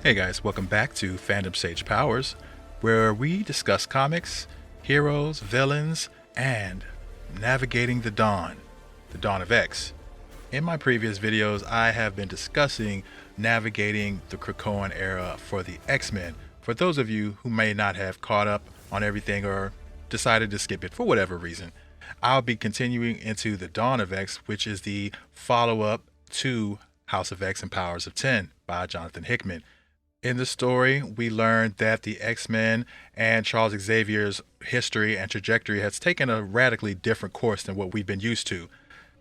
Hey guys, welcome back to Fandom Sage Powers, where we discuss comics, heroes, villains, and navigating the dawn of X. In my previous videos, I have been discussing navigating the Krakoan era for the X-Men. For those of you who may not have caught up on everything or decided to skip it for whatever reason, I'll be continuing into the Dawn of X, which is the follow-up to House of X and Powers of 10 by Jonathan Hickman. In the story, we learned that the X-Men and Charles Xavier's history and trajectory has taken a radically different course than what we've been used to.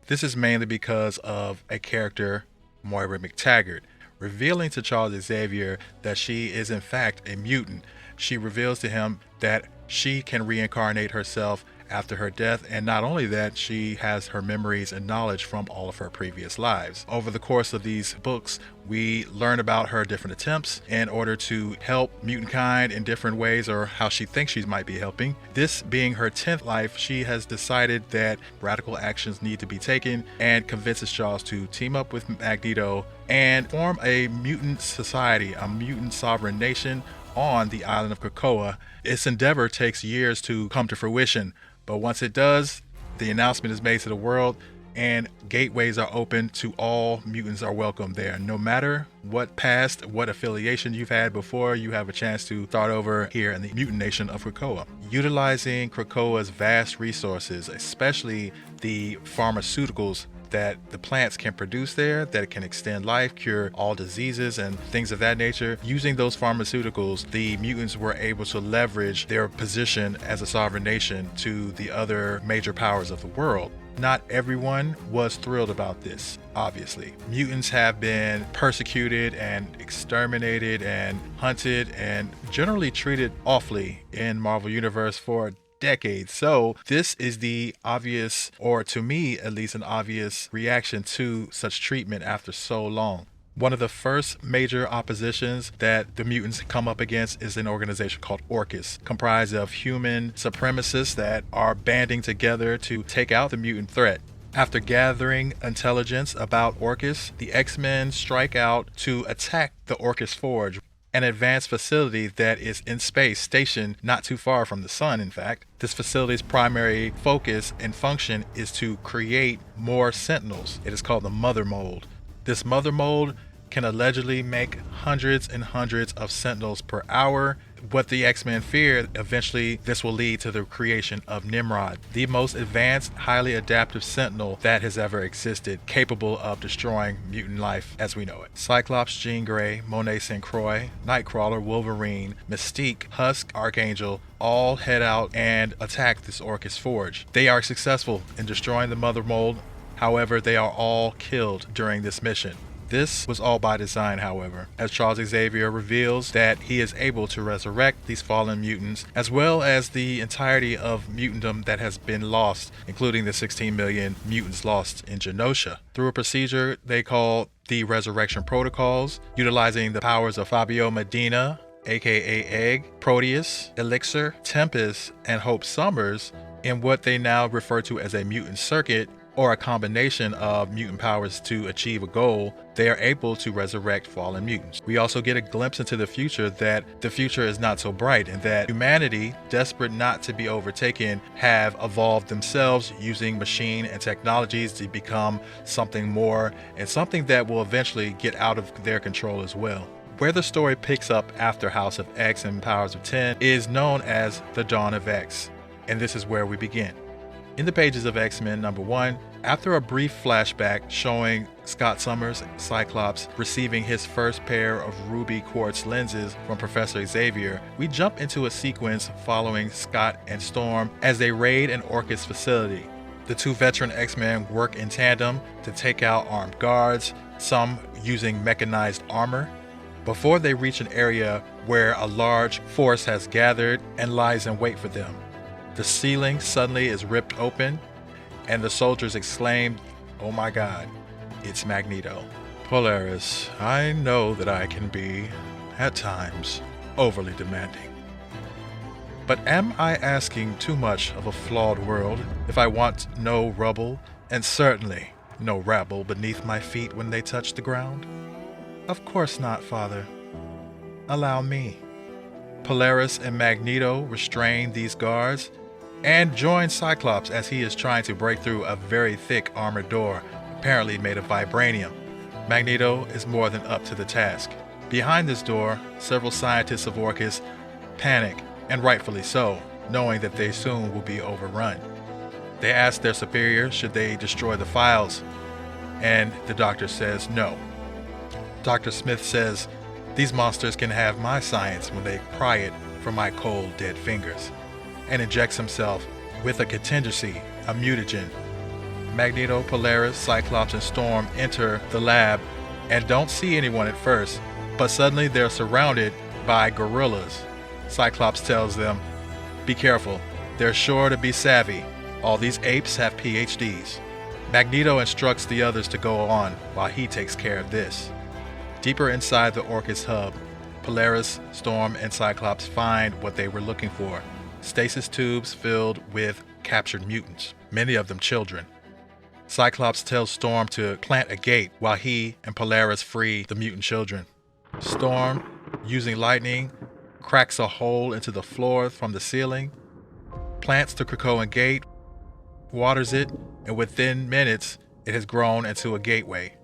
This is mainly because of a character, Moira McTaggart, revealing to Charles Xavier that she is in fact a mutant. She reveals to him that she can reincarnate herself after her death, and not only that, she has her memories and knowledge from all of her previous lives. Over the course of these books, we learn about her different attempts in order to help mutant kind in different ways, or how she thinks she might be helping. This being her 10th life, she has decided that radical actions need to be taken and convinces Charles to team up with Magneto and form a mutant society, a mutant sovereign nation on the island of Krakoa. Its endeavor takes years to come to fruition, but once it does, the announcement is made to the world and gateways are open to all mutants are welcome there. No matter what past, what affiliation you've had before, you have a chance to start over here in the mutant nation of Krakoa. Utilizing Krakoa's vast resources, especially the pharmaceuticals that the plants can produce there, that can extend life, cure all diseases and things of that nature. Using those pharmaceuticals, the mutants were able to leverage their position as a sovereign nation to the other major powers of the world. Not everyone was thrilled about this, obviously. Mutants have been persecuted and exterminated and hunted and generally treated awfully in Marvel Universe for decades. So this is the obvious, or to me at least, an obvious reaction to such treatment after so long. One of the first major oppositions that the mutants come up against is an organization called Orchis, comprised of human supremacists that are banding together to take out the mutant threat. After gathering intelligence about Orchis, the X-Men strike out to attack the Orchis Forge, an advanced facility that is in space, stationed not too far from the sun, in fact. This facility's primary focus and function is to create more sentinels. It is called the Mother Mold. This Mother Mold can allegedly make hundreds and hundreds of sentinels per hour. What the X-Men fear, eventually this will lead to the creation of Nimrod, the most advanced, highly adaptive sentinel that has ever existed, capable of destroying mutant life as we know it. Cyclops, Jean Grey, Monet St. Croix, Nightcrawler, Wolverine, Mystique, Husk, Archangel all head out and attack this Orchis Forge. They are successful in destroying the Mother Mold. However, they are all killed during this mission. This was all by design, however, as Charles Xavier reveals that he is able to resurrect these fallen mutants, as well as the entirety of mutantdom that has been lost, including the 16 million mutants lost in Genosha, through a procedure they call the Resurrection Protocols, utilizing the powers of Fabio Medina, aka Egg, Proteus, Elixir, Tempest, and Hope Summers, in what they now refer to as a mutant circuit, or a combination of mutant powers to achieve a goal. They are able to resurrect fallen mutants. We also get a glimpse into the future, that the future is not so bright, and that humanity, desperate not to be overtaken, have evolved themselves using machine and technologies to become something more, and something that will eventually get out of their control as well. Where the story picks up after House of X and Powers of 10 is known as the Dawn of X, and this is where we begin. In the pages of X-Men #1, after a brief flashback showing Scott Summers, Cyclops, receiving his first pair of ruby quartz lenses from Professor Xavier, we jump into a sequence following Scott and Storm as they raid an Orchis facility. The two veteran X-Men work in tandem to take out armed guards, some using mechanized armor, before they reach an area where a large force has gathered and lies in wait for them. The ceiling suddenly is ripped open, and the soldiers exclaim, "Oh my God, it's Magneto." Polaris, I know that I can be, at times, overly demanding. But am I asking too much of a flawed world if I want no rubble, and certainly no rabble beneath my feet when they touch the ground? Of course not, Father. allow me. Polaris and Magneto restrain these guards and join Cyclops as he is trying to break through a very thick armored door, apparently made of vibranium. Magneto is more than up to the task. Behind this door, several scientists of Orchis panic, and rightfully so, knowing that they soon will be overrun. They ask their superior should they destroy the files, and the doctor says no. Dr. Smith says these monsters can have my science when they pry it from my cold, dead fingers, and injects himself with a contingency, a mutagen. Magneto, Polaris, Cyclops, and Storm enter the lab and don't see anyone at first, but suddenly they're surrounded by gorillas. Cyclops tells them, "Be careful, they're sure to be savvy. All these apes have PhDs. Magneto instructs the others to go on while he takes care of this. Deeper inside the Orchis hub, Polaris, Storm, and Cyclops find what they were looking for: stasis tubes filled with captured mutants, many of them children. Cyclops tells Storm to plant a gate while he and Polaris free the mutant children. Storm, using lightning, cracks a hole into the floor from the ceiling, plants the Krakoan gate, waters it, and within minutes, it has grown into a gateway.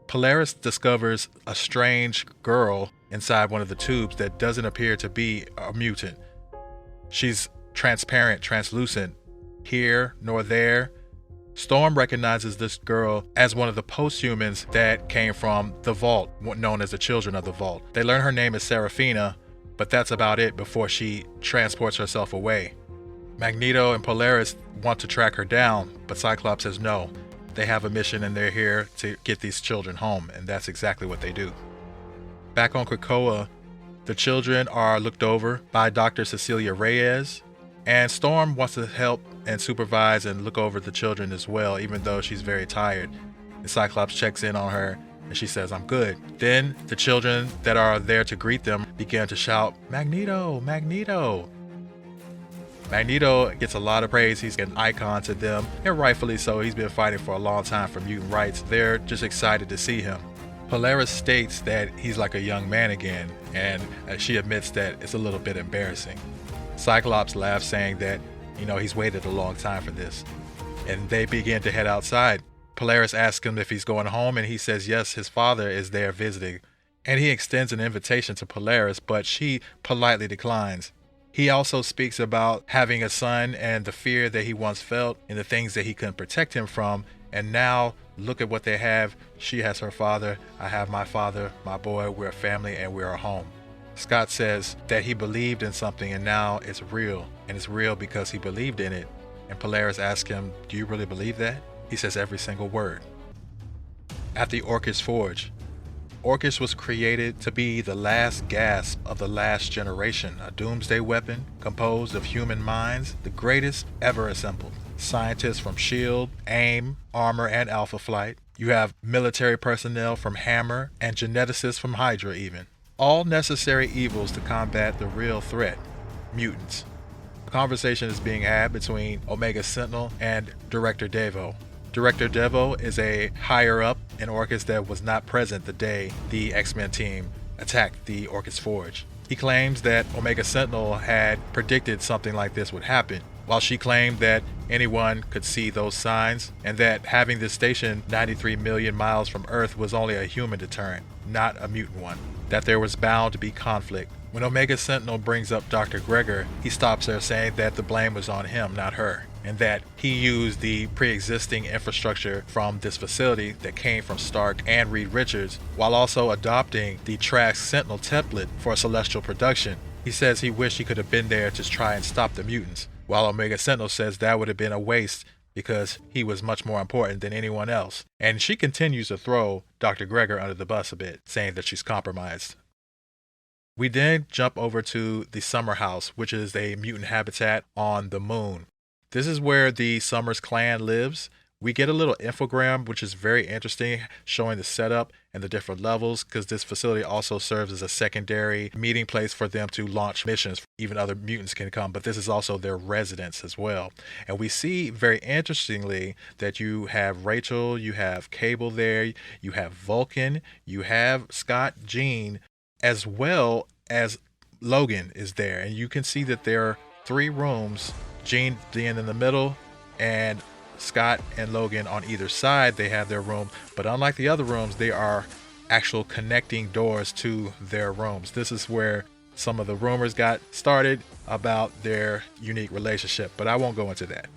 Polaris discovers a strange girl inside one of the tubes that doesn't appear to be a mutant. She's transparent, translucent, here nor there. Storm recognizes this girl as one of the posthumans that came from the Vault, known as the Children of the Vault. They learn her name is Seraphina, but that's about it before she transports herself away. Magneto and Polaris want to track her down, but Cyclops says no. They have a mission and they're here to get these children home, and that's exactly what they do. Back on Krakoa, the children are looked over by Dr. Cecilia Reyes, and Storm wants to help and supervise and look over the children as well, even though she's very tired. And Cyclops checks in on her and she says, "I'm good." Then the children that are there to greet them begin to shout, "Magneto, Magneto." Magneto gets a lot of praise. He's an icon to them, and rightfully so. He's been fighting for a long time for mutant rights. They're just excited to see him. Polaris states that he's like a young man again, and she admits that it's a little bit embarrassing. Cyclops laughs, saying that, he's waited a long time for this. And they begin to head outside. Polaris asks him if he's going home, and he says yes, his father is there visiting. And he extends an invitation to Polaris, but she politely declines. He also speaks about having a son and the fear that he once felt and the things that he couldn't protect him from. And now, look at what they have. She has her father, I have my father, my boy, we're a family and we're a home. Scott says that he believed in something and now it's real. And it's real because he believed in it. And Polaris asks him, "Do you really believe that?" He says every single word. At the Orchis Forge, Orchis was created to be the last gasp of the last generation, a doomsday weapon composed of human minds, the greatest ever assembled. Scientists from S.H.I.E.L.D., AIM, Armor, and Alpha Flight. You have military personnel from Hammer and geneticists from Hydra even. All necessary evils to combat the real threat, mutants. A conversation is being had between Omega Sentinel and Director Devo. Director Devo is a higher up in Orchis that was not present the day the X-Men team attacked the Orchis Forge. He claims that Omega Sentinel had predicted something like this would happen, while she claimed that anyone could see those signs and that having this station 93 million miles from Earth was only a human deterrent, not a mutant one, that there was bound to be conflict. When Omega Sentinel brings up Dr. Gregor, he stops her, saying that the blame was on him, not her, and that he used the pre-existing infrastructure from this facility that came from Stark and Reed Richards, while also adopting the Trax Sentinel template for celestial production. He says he wished he could have been there to try and stop the mutants, while Omega Sentinel says that would have been a waste because he was much more important than anyone else. And she continues to throw Dr. Gregor under the bus a bit, saying that she's compromised. We then jump over to the Summer House, which is a mutant habitat on the moon. This is where the Summers clan lives. We get a little infogram, which is very interesting, showing the setup and the different levels, because this facility also serves as a secondary meeting place for them to launch missions. Even other mutants can come, but this is also their residence as well. And we see, very interestingly, that you have Rachel, you have Cable there, you have Vulcan, you have Scott, Jean, as well as Logan is there. And you can see that there are 3 rooms, Jean being in the middle, and Scott and Logan on either side. They have their room, but unlike the other rooms, they are actual connecting doors to their rooms. This is where some of the rumors got started about their unique relationship, but I won't go into that.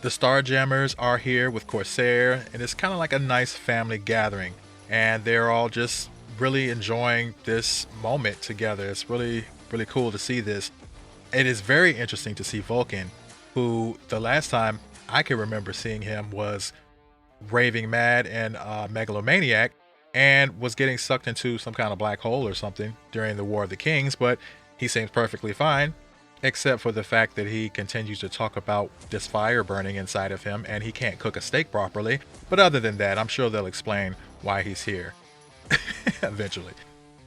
The Starjammers are here with Corsair, and it's kind of like a nice family gathering, and they're all just really enjoying this moment together. It's really, really cool to see this. It is very interesting to see Vulcan, who the last time I can remember seeing him was raving mad and megalomaniac, and was getting sucked into some kind of black hole or something during the War of the Kings, but he seems perfectly fine, except for the fact that he continues to talk about this fire burning inside of him and he can't cook a steak properly. But other than that, I'm sure they'll explain why he's here eventually.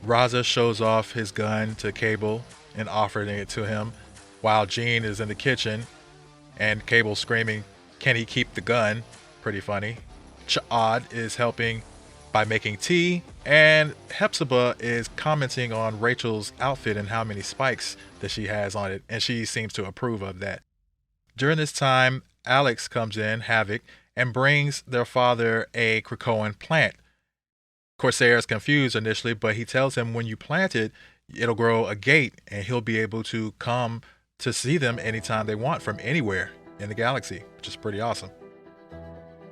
Raza shows off his gun to Cable and offering it to him, while Jean is in the kitchen and Cable screaming, "Can he keep the gun?" Pretty funny. Ch'ad is helping by making tea, and Hepzibah is commenting on Rachel's outfit and how many spikes that she has on it, and she seems to approve of that. During this time, Alex comes in, Havoc, and brings their father a Krakoan plant. Corsair is confused initially, but he tells him when you plant it, it'll grow a gate, and he'll be able to come to see them anytime they want from anywhere in the galaxy, which is pretty awesome.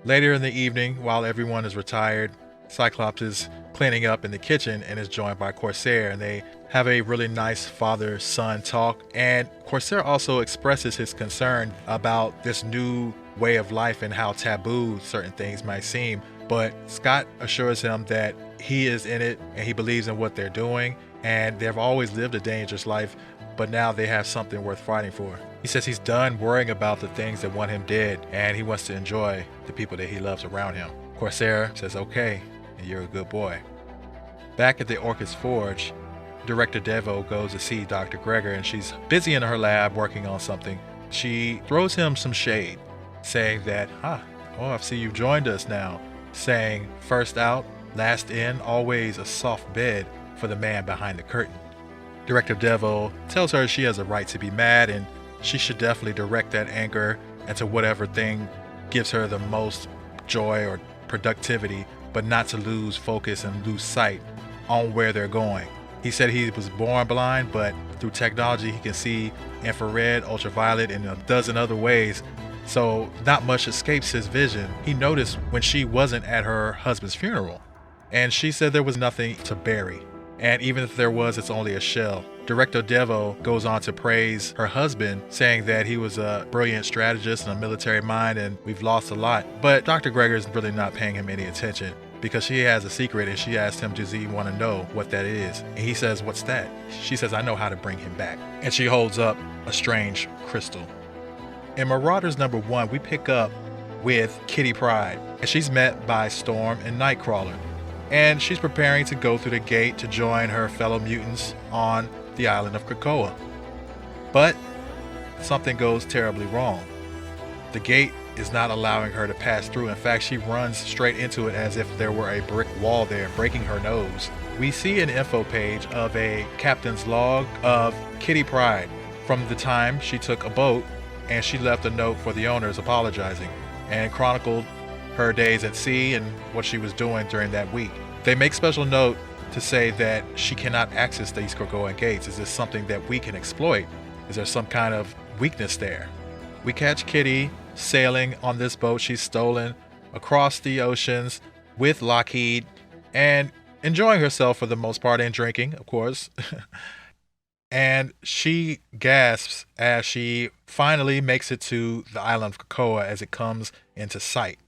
Later in the evening, while everyone is retired, Cyclops is cleaning up in the kitchen and is joined by Corsair, and they have a really nice father-son talk. And Corsair also expresses his concern about this new way of life and how taboo certain things might seem. But Scott assures him that he is in it and he believes in what they're doing, and they've always lived a dangerous life, but now they have something worth fighting for. He says he's done worrying about the things that want him dead, and he wants to enjoy the people that he loves around him. Corsair says, "Okay, and you're a good boy." Back at the Orchis Forge, Director Devo goes to see Dr. Gregor, and she's busy in her lab working on something. She throws him some shade, saying that, I see you've joined us now, saying first out, last in, always a soft bed for the man behind the curtain. Director Devo tells her she has a right to be mad, and she should definitely direct that anger into whatever thing gives her the most joy or productivity, but not to lose focus and lose sight on where they're going. He said he was born blind, but through technology he can see infrared, ultraviolet, and a dozen other ways, so not much escapes his vision. He noticed when she wasn't at her husband's funeral, and she said there was nothing to bury, and even if there was, it's only a shell. Director Devo goes on to praise her husband, saying that he was a brilliant strategist and a military mind, and we've lost a lot. But Dr. Gregor is really not paying him any attention, because she has a secret, and she asked him, does he want to know what that is? And he says, what's that? She says, I know how to bring him back. And she holds up a strange crystal. In Marauders #1, we pick up with Kitty Pryde, and she's met by Storm and Nightcrawler. And she's preparing to go through the gate to join her fellow mutants on the island of Krakoa. But something goes terribly wrong. The gate is not allowing her to pass through. In fact, she runs straight into it as if there were a brick wall there, breaking her nose. We see an info page of a captain's log of Kitty Pryde from the time she took a boat, and she left a note for the owners apologizing and chronicled her days at sea and what she was doing during that week. They make special note to say that she cannot access these Krakoan gates. Is this something that we can exploit? Is there some kind of weakness there? We catch Kitty sailing on this boat she's stolen across the oceans with Lockheed and enjoying herself for the most part, and drinking, of course. And she gasps as she finally makes it to the island of Krakoa as it comes into sight.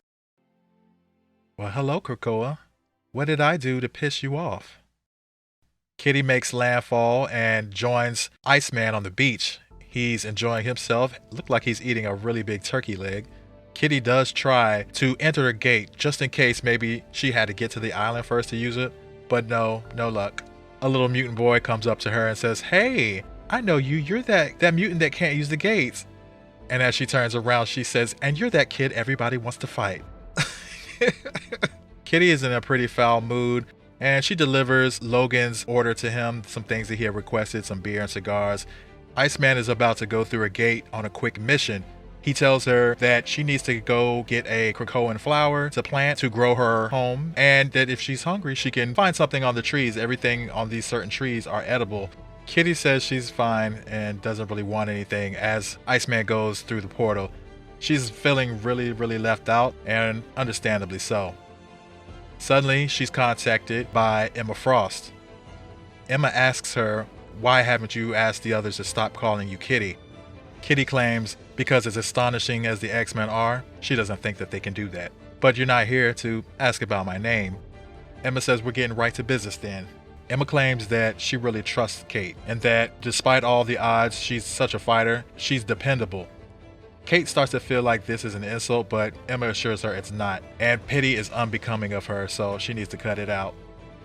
Well, hello, Krakoa. What did I do to piss you off? Kitty makes landfall and joins Iceman on the beach. He's enjoying himself. Looked like he's eating a really big turkey leg. Kitty does try to enter the gate just in case maybe she had to get to the island first to use it, but no luck. A little mutant boy comes up to her and says, hey, I know you. You're that mutant that can't use the gates. And as she turns around, she says, and you're that kid everybody wants to fight. Kitty is in a pretty foul mood, and she delivers Logan's order to him, some things that he had requested, some beer and cigars. Iceman is about to go through a gate on a quick mission. He tells her that she needs to go get a Krakoan flower to plant to grow her home, and that if she's hungry, she can find something on the trees. Everything on these certain trees are edible. Kitty says she's fine and doesn't really want anything as Iceman goes through the portal. She's feeling really left out, and understandably so. Suddenly, she's contacted by Emma Frost. Emma asks her, "Why haven't you asked the others to stop calling you Kitty?" Kitty claims because as astonishing as the X-Men are, she doesn't think that they can do that. "But you're not here to ask about my name." Emma says we're getting right to business then. Emma claims that she really trusts Kate, and that despite all the odds, she's such a fighter, she's dependable. Kate starts to feel like this is an insult, but Emma assures her it's not, and pity is unbecoming of her, so she needs to cut it out.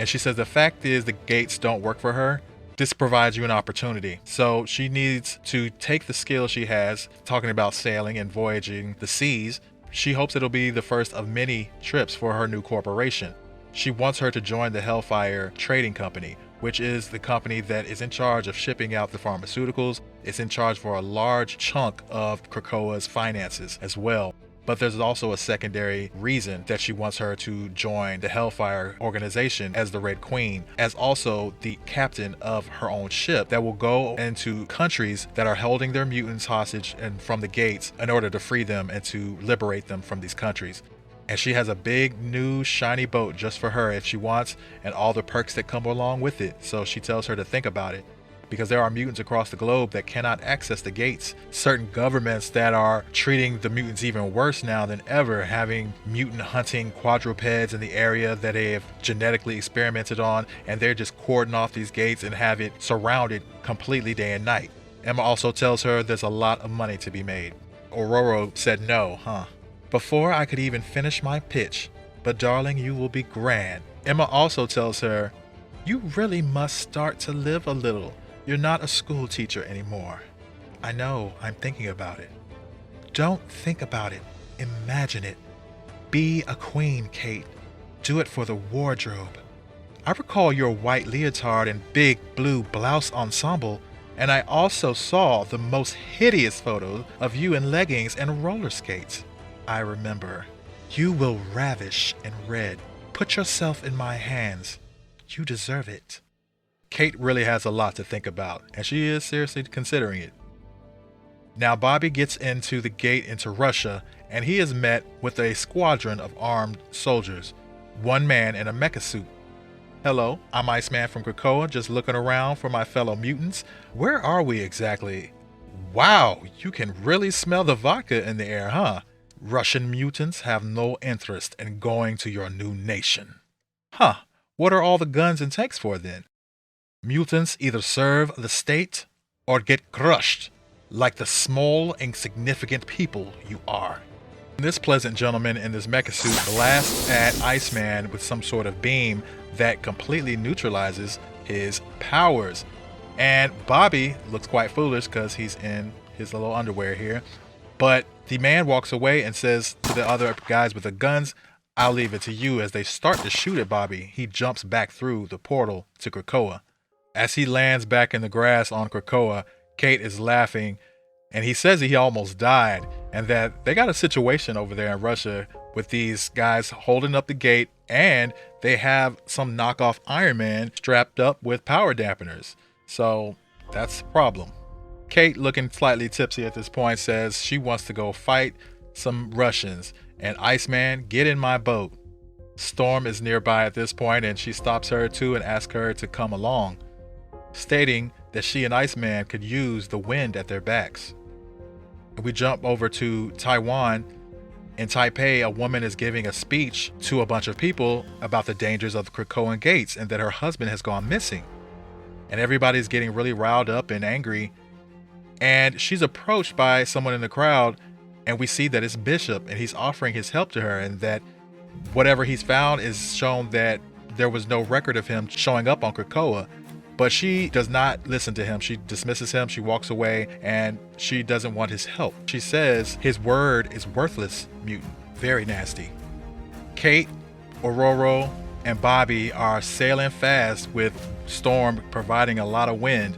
And she says the fact is the gates don't work for her. This provides you an opportunity. So she needs to take the skill she has, talking about sailing and voyaging the seas. She hopes it'll be the first of many trips for her new corporation. She wants her to join the Hellfire Trading Company, which is the company that is in charge of shipping out the pharmaceuticals. It's in charge for a large chunk of Krakoa's finances as well. But there's also a secondary reason that she wants her to join the Hellfire organization as the Red Queen, as also the captain of her own ship that will go into countries that are holding their mutants hostage and from the gates in order to free them and to liberate them from these countries. And she has a big new shiny boat just for her if she wants, and all the perks that come along with it. So she tells her to think about it, because there are mutants across the globe that cannot access the gates. Certain governments that are treating the mutants even worse now than ever, having mutant hunting quadrupeds in the area that they have genetically experimented on, and they're just cordon off these gates and have it surrounded completely day and night. Emma also tells her there's a lot of money to be made. Aurora said no, before I could even finish my pitch, but darling, you will be grand. Emma also tells her, you really must start to live a little. You're not a school teacher anymore. I know, I'm thinking about it. Don't think about it. Imagine it. Be a queen, Kate. Do it for the wardrobe. I recall your white leotard and big blue blouse ensemble, and I also saw the most hideous photo of you in leggings and roller skates. I remember. You will ravish in red. Put yourself in my hands. You deserve it. Kate really has a lot to think about, and she is seriously considering it. Now Bobby gets into the gate into Russia, and he is met with a squadron of armed soldiers, one man in a mecha suit. Hello, I'm Iceman from Krakoa, just looking around for my fellow mutants. Where are we exactly? Wow, you can really smell the vodka in the air, huh? Russian mutants have no interest in going to your new nation. What are all the guns and tanks for then? Mutants either serve the state or get crushed, like the small, insignificant people you are. This pleasant gentleman in this mecha suit blasts at Iceman with some sort of beam that completely neutralizes his powers. And Bobby looks quite foolish because he's in his little underwear here. But the man walks away and says to the other guys with the guns, I'll leave it to you. As they start to shoot at Bobby, he jumps back through the portal to Krakoa. As he lands back in the grass on Krakoa, Kate is laughing, and he says that he almost died, and that they got a situation over there in Russia with these guys holding up the gate, and they have some knockoff Iron Man strapped up with power dampeners. So that's the problem. Kate, looking slightly tipsy at this point, says she wants to go fight some Russians. And Iceman, get in my boat. Storm is nearby at this point, and she stops her too and asks her to come along, stating that she and Iceman could use the wind at their backs. We jump over to Taiwan. In Taipei, a woman is giving a speech to a bunch of people about the dangers of the Krakoan gates and that her husband has gone missing. And everybody's getting really riled up and angry. And she's approached by someone in the crowd, and we see that it's Bishop, and he's offering his help to her, and that whatever he's found is shown that there was no record of him showing up on Krakoa. But she does not listen to him. She dismisses him, she walks away, and she doesn't want his help. She says his word is worthless, mutant. Very nasty. Kate, Aurora, and Bobby are sailing fast with Storm providing a lot of wind.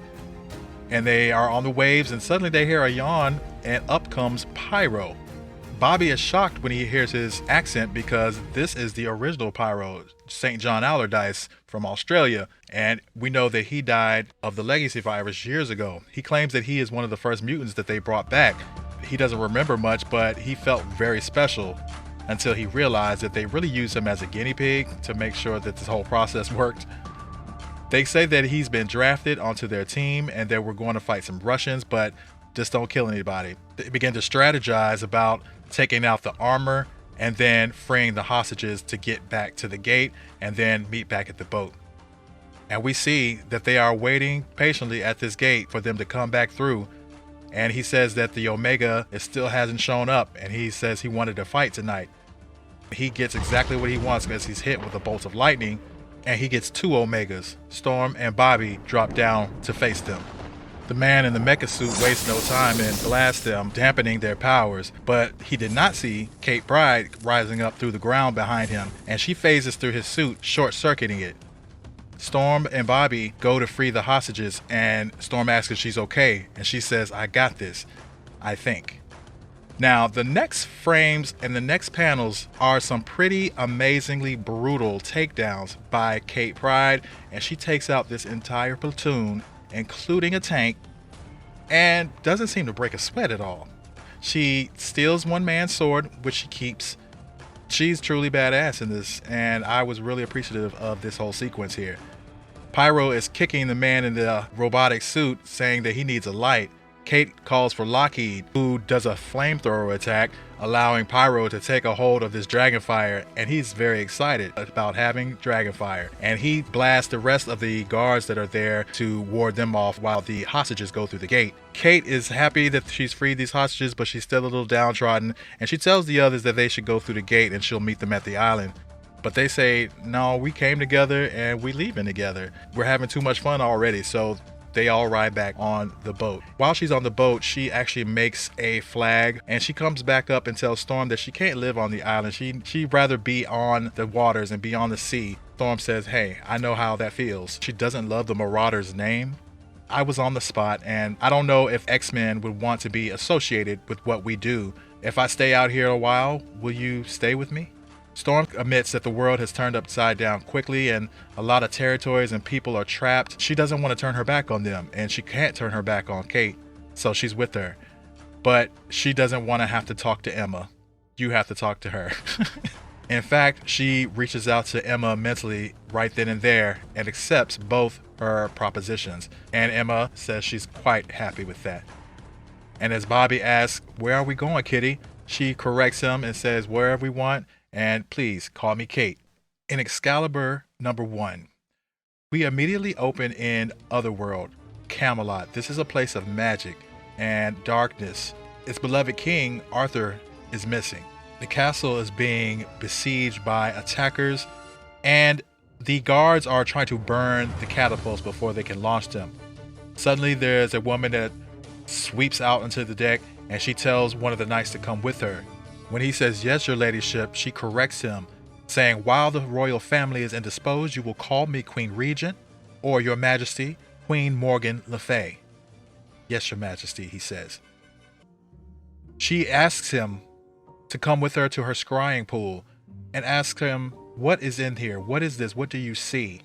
And they are on the waves, and suddenly they hear a yawn, and up comes Pyro. Bobby is shocked when he hears his accent because this is the original Pyro, St. John Allardyce from Australia, and we know that he died of the legacy virus years ago. He claims that he is one of the first mutants that they brought back. He doesn't remember much, but he felt very special until he realized that they really used him as a guinea pig to make sure that this whole process worked. They say that he's been drafted onto their team and that we're going to fight some Russians, but just don't kill anybody. They begin to strategize about taking out the armor and then freeing the hostages to get back to the gate and then meet back at the boat. And we see that they are waiting patiently at this gate for them to come back through. And he says that the Omega still hasn't shown up, and he says he wanted to fight tonight. He gets exactly what he wants because he's hit with a bolt of lightning, and he gets 2 Omegas. Storm and Bobby drop down to face them. The man in the mecha suit wastes no time and blasts them, dampening their powers, but he did not see Kate Pryde rising up through the ground behind him, and she phases through his suit, short-circuiting it. Storm and Bobby go to free the hostages, and Storm asks if she's okay, and she says, "I got this, I think." Now, the next frames and the next panels are some pretty amazingly brutal takedowns by Kate Pryde, and she takes out this entire platoon, including a tank, and doesn't seem to break a sweat at all. She steals one man's sword, which she keeps. She's truly badass in this, and I was really appreciative of this whole sequence here. Pyro is kicking the man in the robotic suit, saying that he needs a light. Kate calls for Lockheed, who does a flamethrower attack, allowing Pyro to take a hold of this Dragonfire, and he's very excited about having Dragonfire. And he blasts the rest of the guards that are there to ward them off while the hostages go through the gate. Kate is happy that she's freed these hostages, but she's still a little downtrodden, and she tells the others that they should go through the gate and she'll meet them at the island. But they say, no, we came together and we leaving together. We're having too much fun already, so they all ride back on the boat. While she's on the boat, she actually makes a flag, and she comes back up and tells Storm that she can't live on the island. She'd rather be on the waters and be on the sea. Storm says, hey, I know how that feels. She doesn't love the Marauders name. I was on the spot, and I don't know if X-Men would want to be associated with what we do. If I stay out here a while, will you stay with me? Storm admits that the world has turned upside down quickly and a lot of territories and people are trapped. She doesn't want to turn her back on them, and she can't turn her back on Kate, so she's with her. But she doesn't want to have to talk to Emma. You have to talk to her. In fact, she reaches out to Emma mentally right then and there and accepts both her propositions. And Emma says she's quite happy with that. And as Bobby asks, where are we going, Kitty? She corrects him and says, wherever we want. And please call me Kate. In Excalibur #1, we immediately open in Otherworld, Camelot. This is a place of magic and darkness. Its beloved king, Arthur, is missing. The castle is being besieged by attackers, and the guards are trying to burn the catapults before they can launch them. Suddenly, there's a woman that sweeps out onto the deck, and she tells one of the knights to come with her. When he says, yes, your ladyship, she corrects him, saying, while the royal family is indisposed, you will call me Queen Regent, or your majesty, Queen Morgan Le Fay. Yes, your majesty, he says. She asks him to come with her to her scrying pool and asks him, what is in here? What is this? What do you see?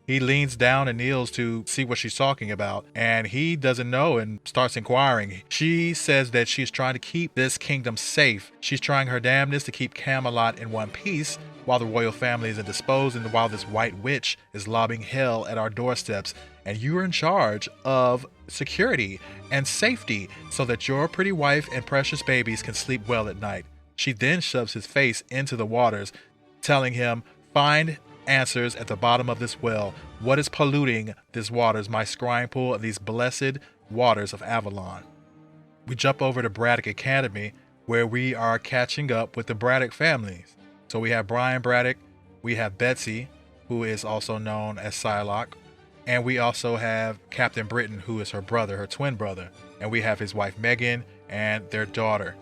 He leans down and kneels to see what she's talking about, and he doesn't know and starts inquiring. She says that she's trying to keep this kingdom safe. She's trying her damnedest to keep Camelot in one piece while the royal family is indisposed and while this white witch is lobbing hell at our doorsteps. And you are in charge of security and safety so that your pretty wife and precious babies can sleep well at night. She then shoves his face into the waters, telling him, find answers at the bottom of this well. What is polluting this waters, my scrying pool, and these blessed waters of Avalon? We jump over to Braddock Academy, where we are catching up with the Braddock families. So we have Brian Braddock, we have Betsy, who is also known as Psylocke, and we also have Captain Britain, who is her brother, her twin brother, and we have his wife Megan and their daughter.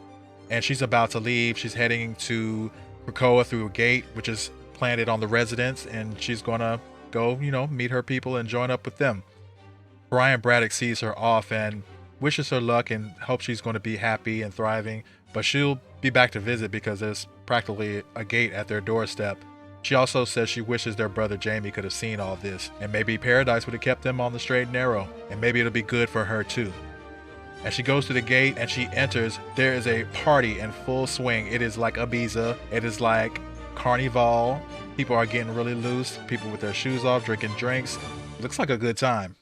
And she's about to leave. She's heading to Krakoa through a gate, which is planted on the residence, and she's gonna go, meet her people and join up with them. Brian Braddock sees her off and wishes her luck and hopes she's going to be happy and thriving, but she'll be back to visit because there's practically a gate at their doorstep. She also says she wishes their brother Jamie could have seen all this, and maybe paradise would have kept them on the straight and narrow, and maybe it'll be good for her too. As she goes to the gate and she enters, there is a party in full swing. It is like Ibiza. It is like Carnival. People are getting really loose. People with their shoes off, drinking drinks. Looks like a good time.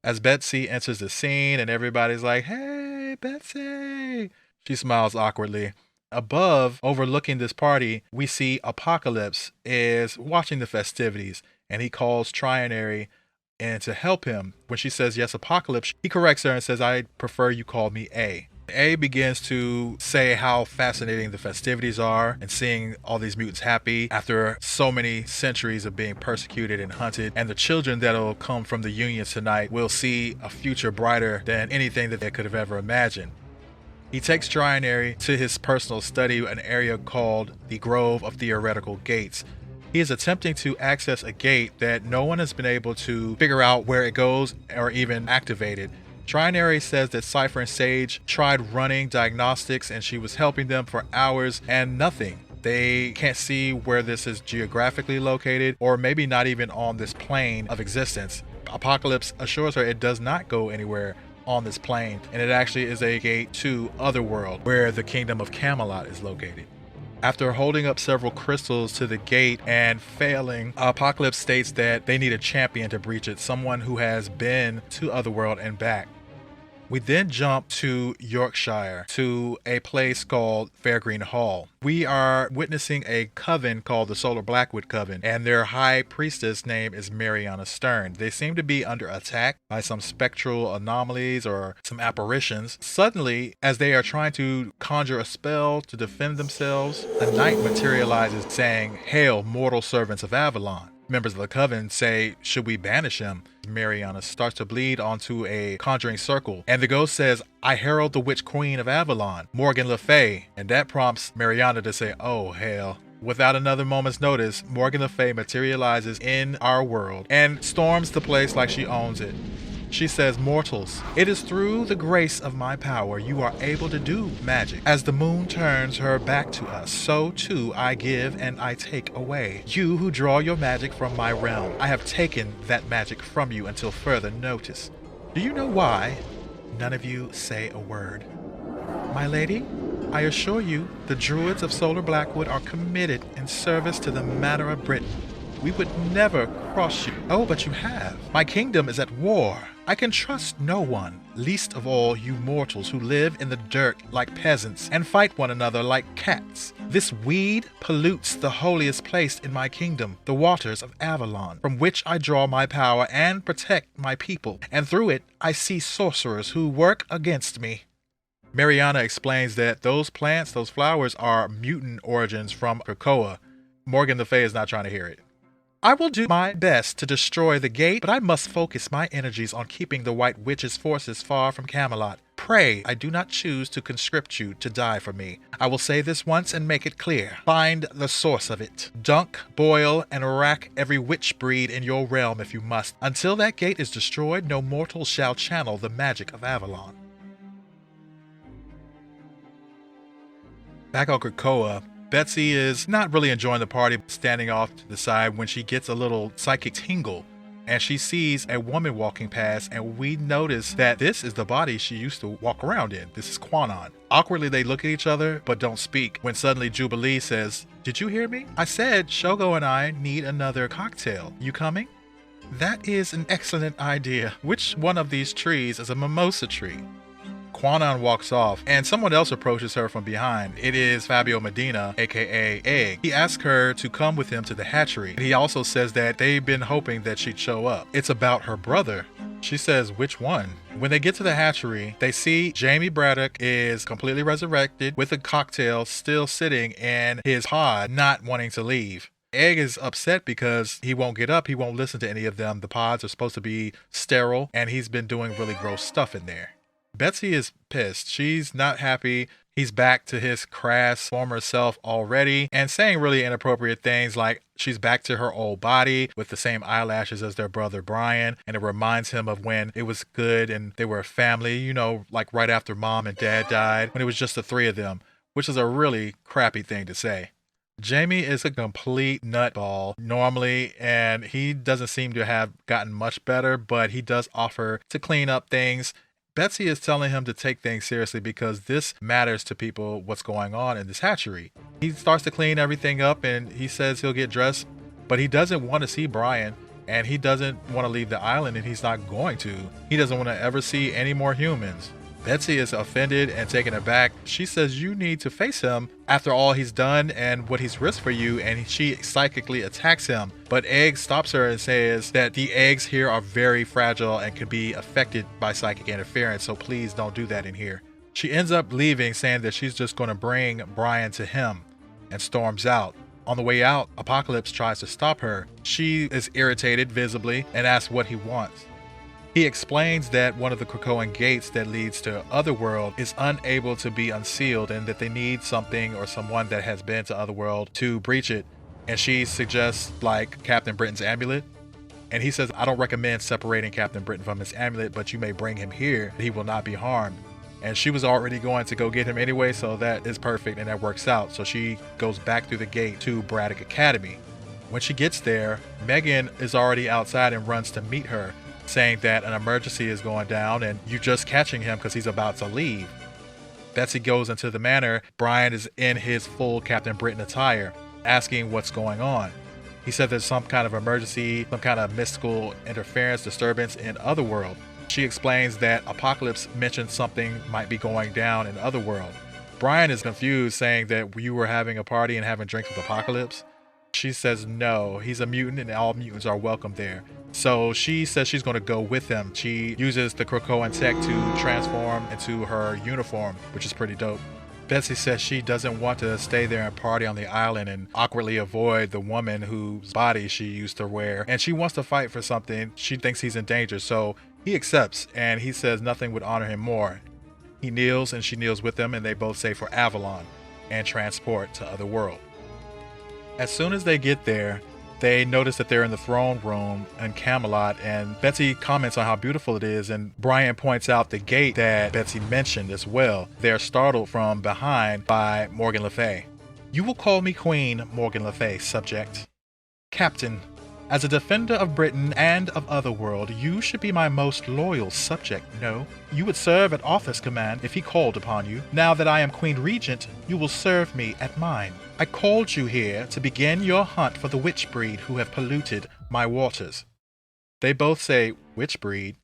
As Betsy enters the scene and everybody's like, "Hey, Betsy!" She smiles awkwardly. Above, overlooking this party, we see Apocalypse is watching the festivities, and he calls Trinary in to help him. When she says, "Yes, Apocalypse," he corrects her and says, "I prefer you call me A." A begins to say how fascinating the festivities are and seeing all these mutants happy after so many centuries of being persecuted and hunted, and the children that'll come from the unions tonight will see a future brighter than anything that they could have ever imagined. He takes Trinary to his personal study, an area called the Grove of Theoretical Gates. He is attempting to access a gate that no one has been able to figure out where it goes or even activate it. Trinary says that Cypher and Sage tried running diagnostics and she was helping them for hours and nothing. They can't see where this is geographically located, or maybe not even on this plane of existence. Apocalypse assures her it does not go anywhere on this plane, and it actually is a gate to Otherworld, where the kingdom of Camelot is located. After holding up several crystals to the gate and failing, Apocalypse states that they need a champion to breach it, someone who has been to Otherworld and back. We then jump to Yorkshire, to a place called Fairgreen Hall. We are witnessing a coven called the Solar Blackwood Coven, and their high priestess name is Mariana Stern. They seem to be under attack by some spectral anomalies or some apparitions. Suddenly, as they are trying to conjure a spell to defend themselves, a knight materializes saying, "Hail, mortal servants of Avalon." Members of the coven say, "Should we banish him?" Mariana starts to bleed onto a conjuring circle, and the ghost says, "I herald the witch queen of Avalon, Morgan Le Fay," and that prompts Mariana to say, "Oh, hell." Without another moment's notice, Morgan Le Fay materializes in our world and storms the place like she owns it. She says, "Mortals, it is through the grace of my power you are able to do magic. As the moon turns her back to us, so too I give and I take away. You who draw your magic from my realm, I have taken that magic from you until further notice. Do you know why? None of you say a word. My lady, I assure you, the Druids of Solar Blackwood are committed in service to the Manor of Britain. We would never cross you." "Oh, but you have. My kingdom is at war. I can trust no one, least of all you mortals who live in the dirt like peasants and fight one another like cats. This weed pollutes the holiest place in my kingdom, the waters of Avalon, from which I draw my power and protect my people, and through it I see sorcerers who work against me." Mariana explains that those plants, those flowers, are mutant origins from Krakoa. Morgan Le Fay is not trying to hear it. "I will do my best to destroy the gate, but I must focus my energies on keeping the White Witch's forces far from Camelot. Pray, I do not choose to conscript you to die for me. I will say this once and make it clear. Find the source of it. Dunk, boil, and rack every witch breed in your realm if you must. Until that gate is destroyed, no mortal shall channel the magic of Avalon." Back on Krakoa, Betsy is not really enjoying the party, standing off to the side when she gets a little psychic tingle, and she sees a woman walking past, and we notice that this is the body she used to walk around in. This is Quanon. Awkwardly, they look at each other, but don't speak, when suddenly Jubilee says, "Did you hear me? I said Shogo and I need another cocktail. You coming?" "That is an excellent idea. Which one of these trees is a mimosa tree?" Quanon walks off, and someone else approaches her from behind. It is Fabio Medina, aka Egg. He asks her to come with him to the hatchery. He also says that they've been hoping that she'd show up. It's about her brother. She says, "Which one?" When they get to the hatchery, they see Jamie Braddock is completely resurrected with a cocktail still sitting in his pod, not wanting to leave. Egg is upset because he won't get up. He won't listen to any of them. The pods are supposed to be sterile, and he's been doing really gross stuff in there. Betsy is pissed. She's not happy. He's back to his crass former self already and saying really inappropriate things like she's back to her old body with the same eyelashes as their brother Brian, and it reminds him of when it was good and they were a family, like right after mom and dad died, when it was just the three of them, which is a really crappy thing to say. Jamie is a complete nutball normally, and he doesn't seem to have gotten much better, but he does offer to clean up things. Betsy is telling him to take things seriously because this matters to people, what's going on in this hatchery. He starts to clean everything up and he says he'll get dressed, but he doesn't want to see Brian, and he doesn't want to leave the island, and he's not going to. He doesn't want to ever see any more humans. Betsy is offended and taken aback. She says you need to face him after all he's done and what he's risked for you, and she psychically attacks him. But Egg stops her and says that the eggs here are very fragile and can be affected by psychic interference, so please don't do that in here. She ends up leaving, saying that she's just going to bring Brian to him, and storms out. On the way out, Apocalypse tries to stop her. She is irritated visibly and asks what he wants. He explains that one of the Krakoan gates that leads to Otherworld is unable to be unsealed and that they need something or someone that has been to Otherworld to breach it. And she suggests like Captain Britain's amulet. And he says, I don't recommend separating Captain Britain from his amulet, but you may bring him here. He will not be harmed. And she was already going to go get him anyway, so that is perfect and that works out. So she goes back through the gate to Braddock Academy. When she gets there, Megan is already outside and runs to meet her, saying that an emergency is going down and you're just catching him because he's about to leave. Betsy goes into the manor. Brian is in his full Captain Britain attire, asking what's going on. He said there's some kind of emergency, some kind of mystical interference, disturbance in Otherworld. She explains that Apocalypse mentioned something might be going down in Otherworld. Brian is confused, saying that you were having a party and having drinks with Apocalypse. She says no, he's a mutant and all mutants are welcome there. So she says she's going to go with him. She uses the Krakoan tech to transform into her uniform, which is pretty dope. Betsy says she doesn't want to stay there and party on the island and awkwardly avoid the woman whose body she used to wear. And she wants to fight for something. She thinks he's in danger, so he accepts, and he says nothing would honor him more. He kneels and she kneels with him, and they both say for Avalon and transport to Otherworld. As soon as they get there, they notice that they're in the throne room in Camelot, and Betsy comments on how beautiful it is, and Brian points out the gate that Betsy mentioned as well. They're startled from behind by Morgan Le Fay. You will call me Queen, Morgan Le Fay, subject. Captain, as a defender of Britain and of Otherworld, you should be my most loyal subject, no? You would serve at Arthur's command if he called upon you. Now that I am Queen Regent, you will serve me at mine. I called you here to begin your hunt for the witch breed who have polluted my waters. They both say, which breed?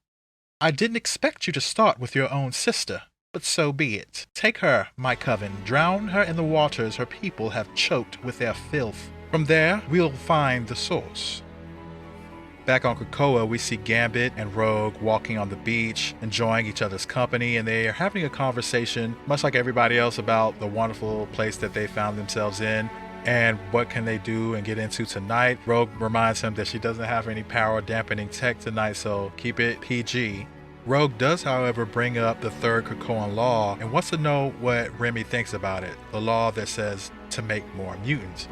I didn't expect you to start with your own sister, but so be it. Take her, my coven, drown her in the waters her people have choked with their filth. From there, we'll find the source. Back on Krakoa, we see Gambit and Rogue walking on the beach, enjoying each other's company, and they are having a conversation, much like everybody else, about the wonderful place that they found themselves in and what can they do and get into tonight. Rogue reminds him that she doesn't have any power dampening tech tonight, so keep it PG. Rogue does, however, bring up the third Krakoan law and wants to know what Remy thinks about it, the law that says to make more mutants.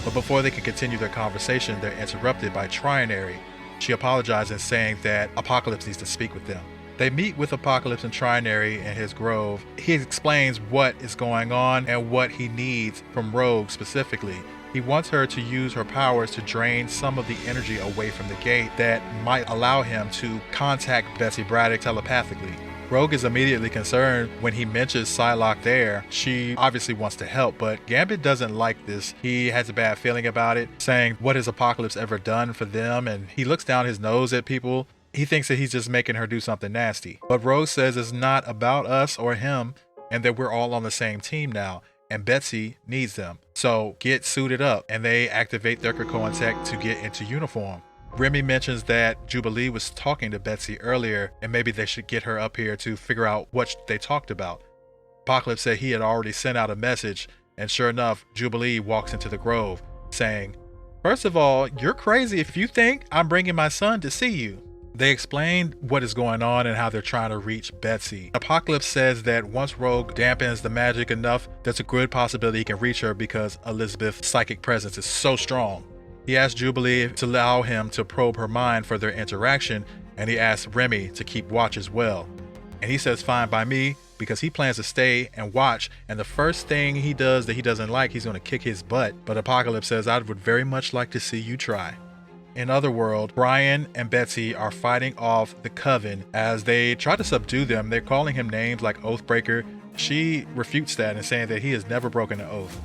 But before they can continue their conversation, they're interrupted by Trinary. She apologizes, saying that Apocalypse needs to speak with them. They meet with Apocalypse and Trinary in his grove. He explains what is going on and what he needs from Rogue specifically. He wants her to use her powers to drain some of the energy away from the gate that might allow him to contact Betsy Braddock telepathically. Rogue is immediately concerned when he mentions Psylocke there. She obviously wants to help, but Gambit doesn't like this. He has a bad feeling about it, saying what has Apocalypse ever done for them, and he looks down his nose at people. He thinks that he's just making her do something nasty. But Rogue says it's not about us or him, and that we're all on the same team now, and Betsy needs them. So get suited up, and they activate their Krakoan tech to get into uniform. Remy mentions that Jubilee was talking to Betsy earlier, and maybe they should get her up here to figure out what they talked about. Apocalypse said he had already sent out a message, and sure enough, Jubilee walks into the grove, saying, "First of all, you're crazy if you think I'm bringing my son to see you." They explain what is going on and how they're trying to reach Betsy. Apocalypse says that once Rogue dampens the magic enough, there's a good possibility he can reach her because Elizabeth's psychic presence is so strong. He asks Jubilee to allow him to probe her mind for their interaction, and he asks Remy to keep watch as well. And he says fine by me because he plans to stay and watch, and the first thing he does that he doesn't like, he's going to kick his butt. But Apocalypse says, I would very much like to see you try. In Otherworld, Brian and Betsy are fighting off the Coven as they try to subdue them. They're calling him names like Oathbreaker. She refutes that and saying that he has never broken an oath.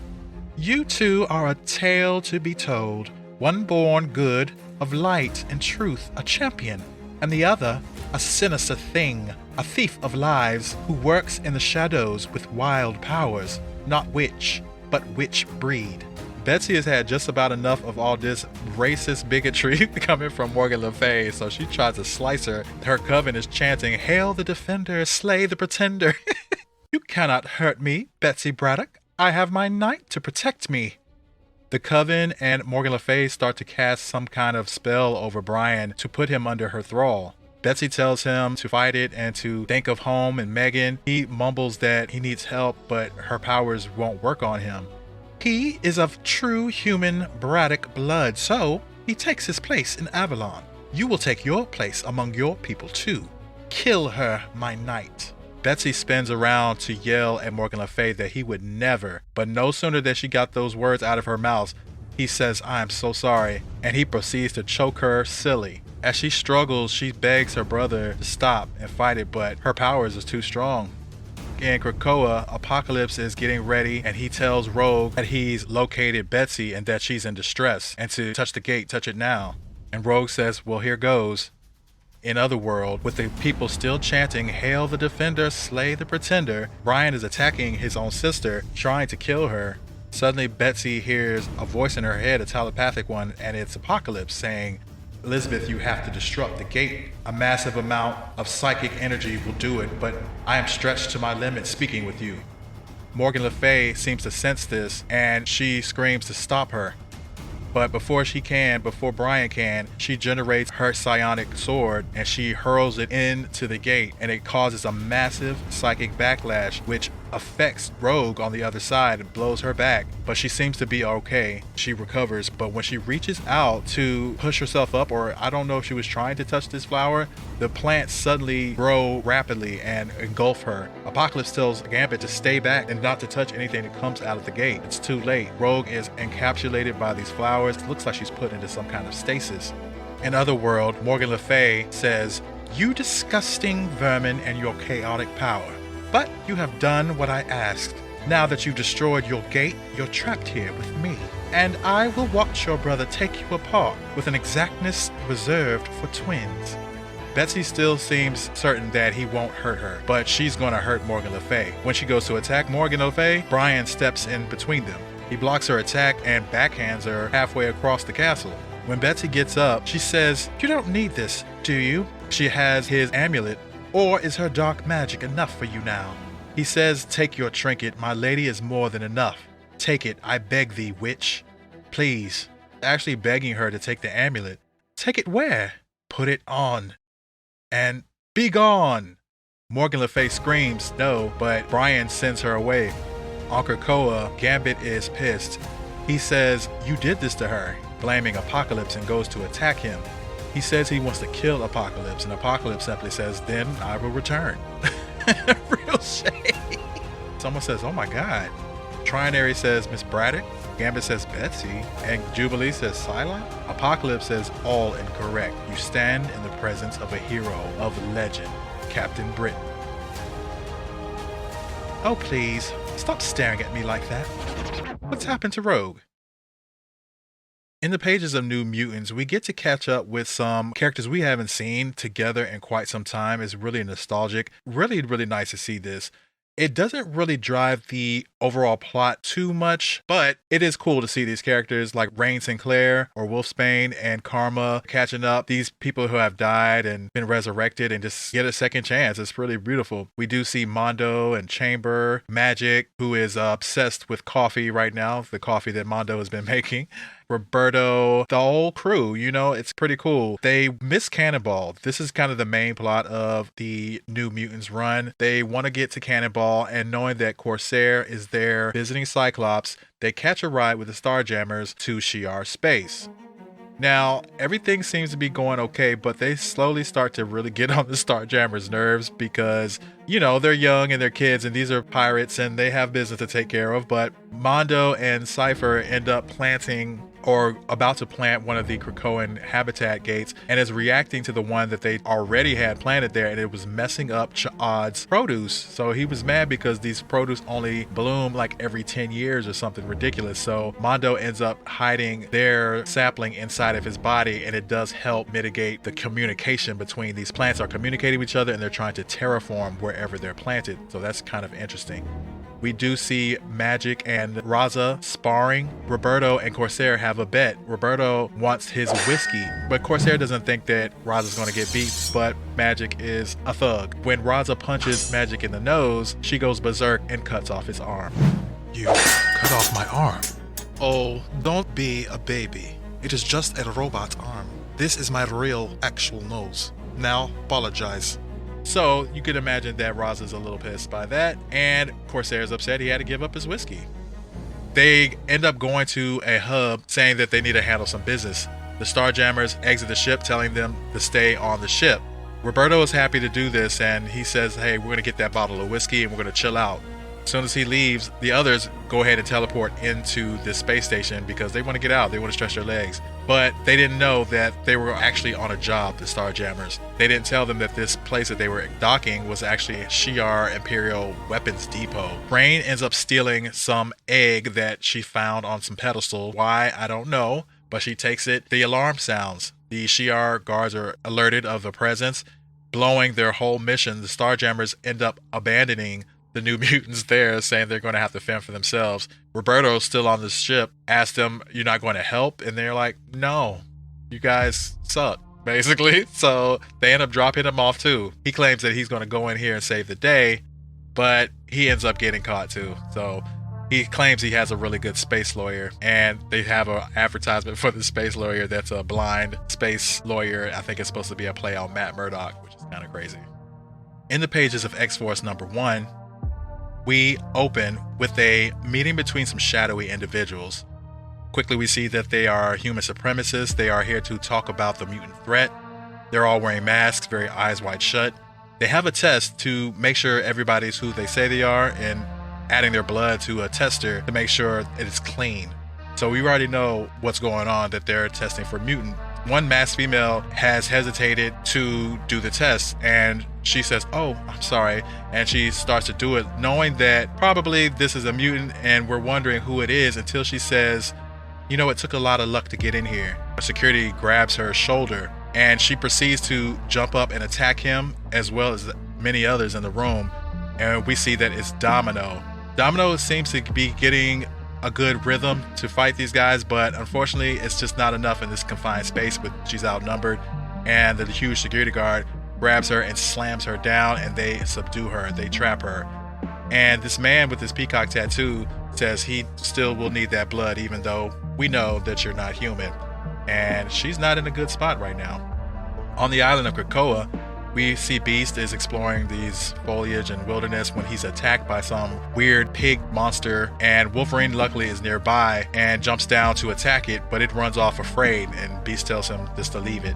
You two are a tale to be told, one born good, of light and truth, a champion, and the other a sinister thing, a thief of lives who works in the shadows with wild powers, not witch, but witch breed. Betsy has had just about enough of all this racist bigotry coming from Morgan Le Fay, so she tries to slice her. Her coven is chanting, "Hail the defender, slay the pretender." You cannot hurt me, Betsy Braddock. I have my knight to protect me. The coven and Morgan Le Fay start to cast some kind of spell over Brian to put him under her thrall. Betsy tells him to fight it and to think of home and Megan. He mumbles that he needs help, but her powers won't work on him. He is of true human Braddock blood, so he takes his place in Avalon. You will take your place among your people too. Kill her, my knight. Betsy spins around to yell at Morgan Le Fay that he would never, but no sooner than she got those words out of her mouth, he says, I am so sorry, and he proceeds to choke her silly. As she struggles, she begs her brother to stop and fight it, but her powers is too strong. In Krakoa, Apocalypse is getting ready and he tells Rogue that he's located Betsy and that she's in distress and to touch the gate, touch it now. And Rogue says, well, here goes. In Otherworld, with the people still chanting, Hail the defender, slay the pretender, Brian is attacking his own sister, trying to kill her. Suddenly, Betsy hears a voice in her head, a telepathic one, and it's Apocalypse saying, Elizabeth, you have to disrupt the gate. A massive amount of psychic energy will do it, but I am stretched to my limit speaking with you. Morgan Le Fay seems to sense this, and she screams to stop her. But before Brian can, she generates her psionic sword and she hurls it into the gate, and it causes a massive psychic backlash which affects Rogue on the other side and blows her back. But she seems to be okay. She recovers, but when she reaches out to push herself up, or I don't know if she was trying to touch this flower, the plants suddenly grow rapidly and engulf her. Apocalypse tells Gambit to stay back and not to touch anything that comes out of the gate. It's too late. Rogue is encapsulated by these flowers. It looks like she's put into some kind of stasis. In Otherworld, Morgan Le Fay says, You disgusting vermin and your chaotic power. But you have done what I asked. Now that you've destroyed your gate, you're trapped here with me. And I will watch your brother take you apart with an exactness reserved for twins. Betsy still seems certain that he won't hurt her, but she's going to hurt Morgan Le Fay. When she goes to attack Morgan Le Fay, Brian steps in between them. He blocks her attack and backhands her halfway across the castle. When Betsy gets up, she says, You don't need this, do you? She has his amulet. Or is her dark magic enough for you now? He says, Take your trinket, my lady is more than enough. Take it, I beg thee, witch. Please. Actually begging her to take the amulet. Take it where? Put it on. And be gone. Morgan Le Fay screams no, but Brian sends her away. On Krakoa, Gambit is pissed. He says, You did this to her, blaming Apocalypse, and goes to attack him. He says he wants to kill Apocalypse, and Apocalypse simply says, Then I will return. Real shade. Someone says, Oh my God. Trinary says, Miss Braddock. Gambit says, Betsy. And Jubilee says, Sila. Apocalypse says, All incorrect. You stand in the presence of a hero of legend, Captain Britain. Oh, please. Stop staring at me like that. What's happened to Rogue? In the pages of New Mutants, we get to catch up with some characters we haven't seen together in quite some time. It's really nostalgic. Really, really nice to see this. It doesn't really drive the overall plot too much, but it is cool to see these characters like Rain Sinclair or Wolfsbane and Karma catching up. These people who have died and been resurrected and just get a second chance. It's really beautiful. We do see Mondo and Chamber, Magic, who is obsessed with coffee right now, the coffee that Mondo has been making. Roberto, the whole crew, it's pretty cool. They miss Cannonball. This is kind of the main plot of the New Mutants run. They want to get to Cannonball, and knowing that Corsair is there visiting Cyclops, they catch a ride with the Starjammers to Shi'ar space. Now, everything seems to be going okay, but they slowly start to really get on the Starjammers' nerves because, they're young and they're kids and these are pirates and they have business to take care of. But Mondo and Cypher end up planting or about to plant one of the Krakoan habitat gates and is reacting to the one that they already had planted there, and it was messing up Ch'ad's produce. So he was mad because these produce only bloom like every 10 years or something ridiculous. So Mondo ends up hiding their sapling inside of his body, and it does help mitigate the communication between these plants are communicating with each other and they're trying to terraform wherever they're planted. So that's kind of interesting. We do see Magic and Raza sparring. Roberto and Corsair have a bet. Roberto wants his whiskey, but Corsair doesn't think that Raza's going to get beat, but Magic is a thug. When Raza punches Magic in the nose, she goes berserk and cuts off his arm. You cut off my arm. Oh, don't be a baby. It is just a robot arm. This is my real, actual nose. Now, apologize. So you can imagine that Raza's a little pissed by that, and Corsair's upset he had to give up his whiskey. They end up going to a hub saying that they need to handle some business. The Starjammers exit the ship, telling them to stay on the ship. Roberto is happy to do this, and he says, hey, we're going to get that bottle of whiskey and we're going to chill out. As soon as he leaves, the others go ahead and teleport into this space station because they want to get out. They want to stretch their legs. But they didn't know that they were actually on a job, the Starjammers. They didn't tell them that this place that they were docking was actually a Shi'ar Imperial Weapons Depot. Rain ends up stealing some egg that she found on some pedestal. Why? I don't know. But she takes it. The alarm sounds. The Shi'ar guards are alerted of the presence, blowing their whole mission. The Starjammers end up abandoning the New Mutants there, saying they're going to have to fend for themselves. Roberto's still on the ship, asked them, you're not going to help? And they're like, no, you guys suck, basically. So they end up dropping him off too. He claims that he's going to go in here and save the day, but he ends up getting caught too. So he claims he has a really good space lawyer, and they have an advertisement for the space lawyer that's a blind space lawyer. I think it's supposed to be a play on Matt Murdock, which is kind of crazy. In the pages of X-Force number 1, we open with a meeting between some shadowy individuals. Quickly we see that they are human supremacists. They are here to talk about the mutant threat. They're all wearing masks, very eyes wide shut. They have a test to make sure everybody's who they say they are, and adding their blood to a tester to make sure it is clean. So we already know what's going on, that they're testing for mutant. One masked female has hesitated to do the test, and she says, oh, I'm sorry, and she starts to do it, knowing that probably this is a mutant and we're wondering who it is, until she says, it took a lot of luck to get in here. Security grabs her shoulder and she proceeds to jump up and attack him, as well as many others in the room, and we see that it's Domino. Domino seems to be getting a good rhythm to fight these guys, but unfortunately it's just not enough in this confined space. But she's outnumbered, and the huge security guard grabs her and slams her down, and they subdue her, they trap her. And this man with this peacock tattoo says he still will need that blood, even though we know that you're not human. And she's not in a good spot right now. On the island of Krakoa, we see Beast is exploring these foliage and wilderness when he's attacked by some weird pig monster, and Wolverine luckily is nearby and jumps down to attack it, but it runs off afraid, and Beast tells him just to leave it.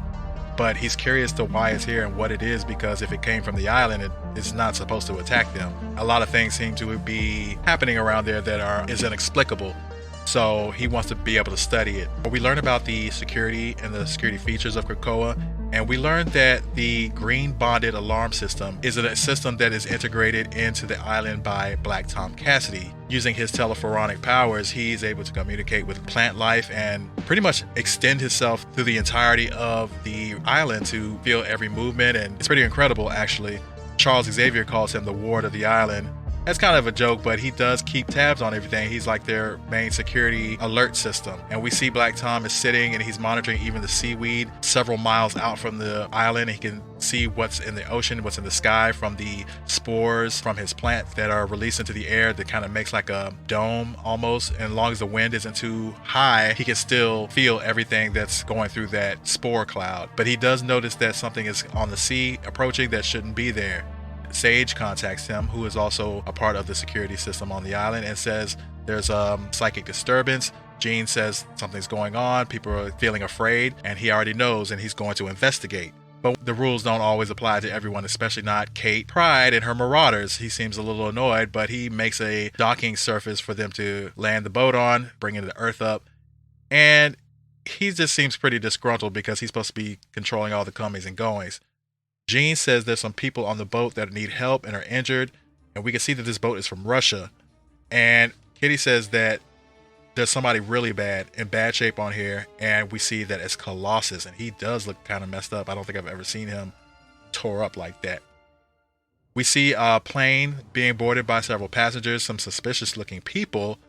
But he's curious to why it's here and what it is, because if it came from the island, it's not supposed to attack them. A lot of things seem to be happening around there that is inexplicable. So he wants to be able to study it. We learn about the security and the security features of Krakoa, and we learned that the green bonded alarm system is a system that is integrated into the island by Black Tom Cassidy. Using his telephoronic powers, he's able to communicate with plant life and pretty much extend himself through the entirety of the island to feel every movement, and it's pretty incredible actually. Charles Xavier calls him the ward of the island. That's kind of a joke, but he does keep tabs on everything. He's like their main security alert system. And we see Black Tom is sitting and he's monitoring even the seaweed several miles out from the island. He can see what's in the ocean, what's in the sky from the spores from his plants that are released into the air that kind of makes like a dome almost. And as long as the wind isn't too high, he can still feel everything that's going through that spore cloud. But he does notice that something is on the sea approaching that shouldn't be there. Sage contacts him, who is also a part of the security system on the island, and says there's a psychic disturbance. Jean says something's going on, people are feeling afraid, and he already knows and he's going to investigate. But the rules don't always apply to everyone, especially not Kate Pride and her Marauders. He seems a little annoyed, but he makes a docking surface for them to land the boat on, bringing the Earth up. And he just seems pretty disgruntled because he's supposed to be controlling all the comings and goings. Jean says there's some people on the boat that need help and are injured, and we can see that this boat is from Russia. And Kitty says that there's somebody really bad, in bad shape on here, and we see that it's Colossus, and he does look kind of messed up. I don't think I've ever seen him tore up like that. We see a plane being boarded by several passengers, some suspicious looking people